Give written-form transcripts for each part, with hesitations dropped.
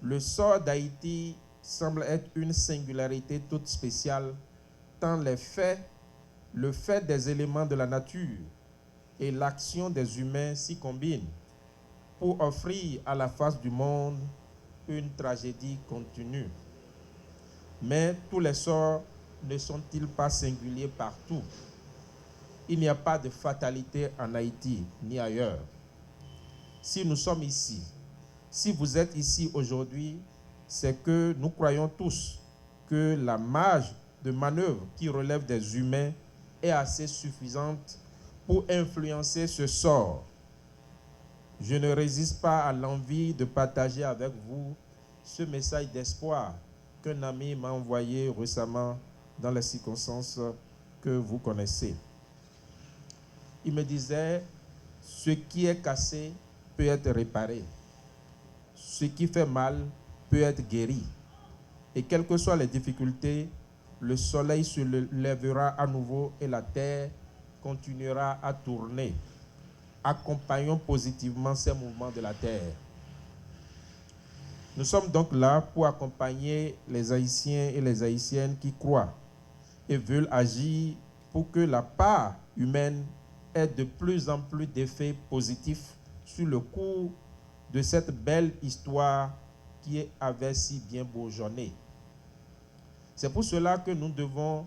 Le sort d'Haïti semble être une singularité toute spéciale, tant le fait des éléments de la nature et l'action des humains s'y combinent pour offrir à la face du monde une tragédie continue. Mais tous les sorts ne sont-ils pas singuliers partout? Il n'y a pas de fatalité en Haïti ni ailleurs. Si nous sommes ici, si vous êtes ici aujourd'hui, c'est que nous croyons tous que la marge de manœuvre qui relève des humains est assez suffisante pour influencer ce sort. Je ne résiste pas à l'envie de partager avec vous ce message d'espoir qu'un ami m'a envoyé récemment dans les circonstances que vous connaissez. Il me disait, ce qui est cassé peut être réparé. Ce qui fait mal peut être guéri. Et quelles que soient les difficultés, le soleil se lèvera à nouveau et la terre continuera à tourner. Accompagnons positivement ces mouvements de la terre. Nous sommes donc là pour accompagner les Haïtiens et les Haïtiennes qui croient et veulent agir pour que la part humaine ait de plus en plus d'effets positifs sur le cours de cette belle histoire qui avait si bien bourgeonné. C'est pour cela que nous devons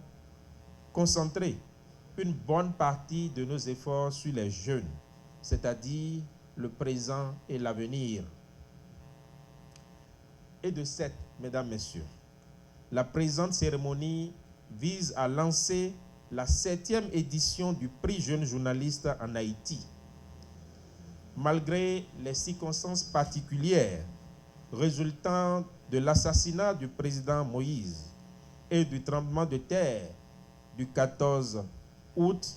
concentrer une bonne partie de nos efforts sur les jeunes, c'est-à-dire le présent et l'avenir. Et de cette, mesdames, messieurs, la présente cérémonie vise à lancer la 7e édition du prix Jeune Journaliste en Haïti. Malgré les circonstances particulières résultant de l'assassinat du président Moïse et du tremblement de terre du 14 août,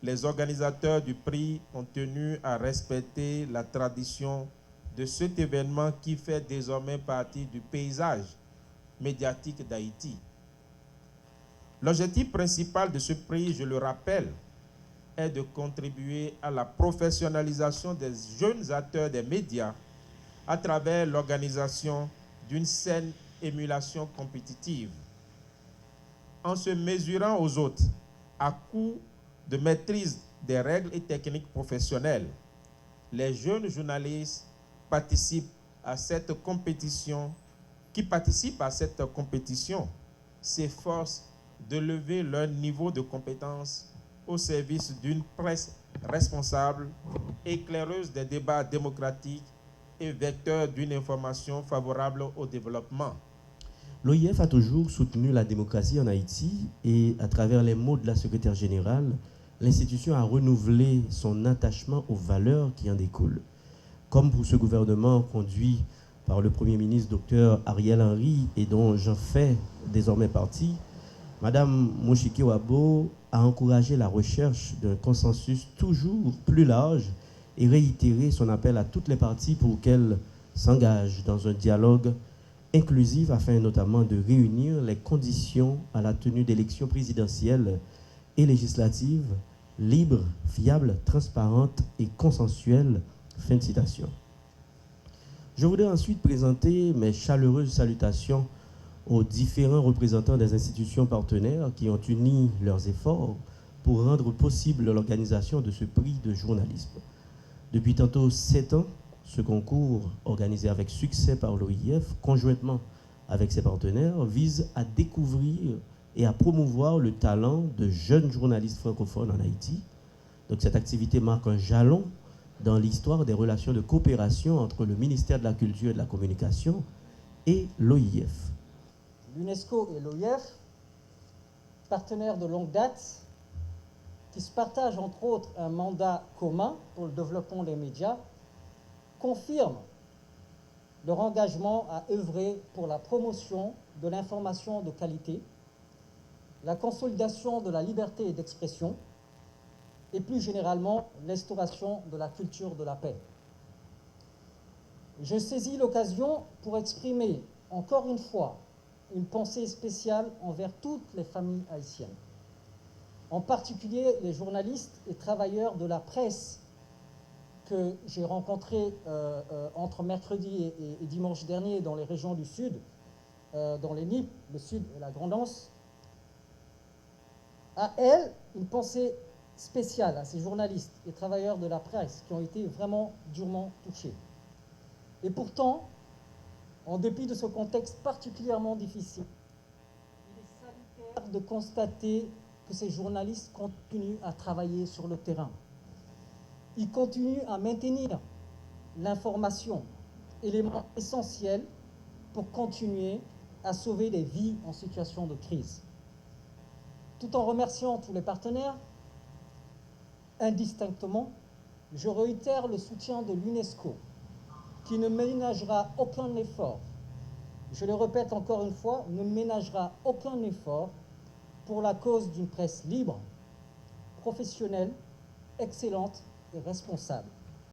les organisateurs du prix ont tenu à respecter la tradition de cet événement qui fait désormais partie du paysage médiatique d'Haïti. L'objectif principal de ce prix, je le rappelle, est de contribuer à la professionnalisation des jeunes acteurs des médias à travers l'organisation d'une saine émulation compétitive. En se mesurant aux autres à coup de maîtrise des règles et techniques professionnelles, les jeunes journalistes qui participent à cette compétition s'efforcent de lever leur niveau de compétence au service d'une presse responsable, éclaireuse des débats démocratiques et vecteur d'une information favorable au développement. L'OIF a toujours soutenu la démocratie en Haïti et, à travers les mots de la secrétaire générale, l'institution a renouvelé son attachement aux valeurs qui en découlent. Comme pour ce gouvernement conduit par le Premier ministre Dr Ariel Henry et dont j'en fais désormais partie, Madame Moshike Wabo a encouragé la recherche d'un consensus toujours plus large et réitéré son appel à toutes les parties pour qu'elles s'engagent dans un dialogue inclusif afin notamment de réunir les conditions à la tenue d'élections présidentielles et législatives libres, fiables, transparentes et consensuelles. Fin de citation. Je voudrais ensuite présenter mes chaleureuses salutations aux différents représentants des institutions partenaires qui ont uni leurs efforts pour rendre possible l'organisation de ce prix de journalisme. Depuis tantôt 7 ans, ce concours, organisé avec succès par l'OIF, conjointement avec ses partenaires, vise à découvrir et à promouvoir le talent de jeunes journalistes francophones en Haïti. Donc cette activité marque un jalon dans l'histoire des relations de coopération entre le ministère de la Culture et de la Communication et l'OIF. L'UNESCO et l'OIF, partenaires de longue date, qui se partagent entre autres un mandat commun pour le développement des médias, confirment leur engagement à œuvrer pour la promotion de l'information de qualité, la consolidation de la liberté d'expression et plus généralement l'instauration de la culture de la paix. Je saisis l'occasion pour exprimer encore une fois une pensée spéciale envers toutes les familles haïtiennes, en particulier les journalistes et travailleurs de la presse que j'ai rencontrées entre mercredi et dimanche dernier dans les régions du Sud, dans les NIP, le Sud et la Grande Anse, à elles, une pensée spéciale à ces journalistes et travailleurs de la presse qui ont été vraiment durement touchés. Et pourtant, en dépit de ce contexte particulièrement difficile, il est salutaire de constater que ces journalistes continuent à travailler sur le terrain. Ils continuent à maintenir l'information, élément essentiel pour continuer à sauver des vies en situation de crise. Tout en remerciant tous les partenaires, indistinctement, je réitère le soutien de l'UNESCO, qui ne ménagera aucun effort, je le répète encore une fois, ne ménagera aucun effort pour la cause d'une presse libre, professionnelle, excellente et responsable.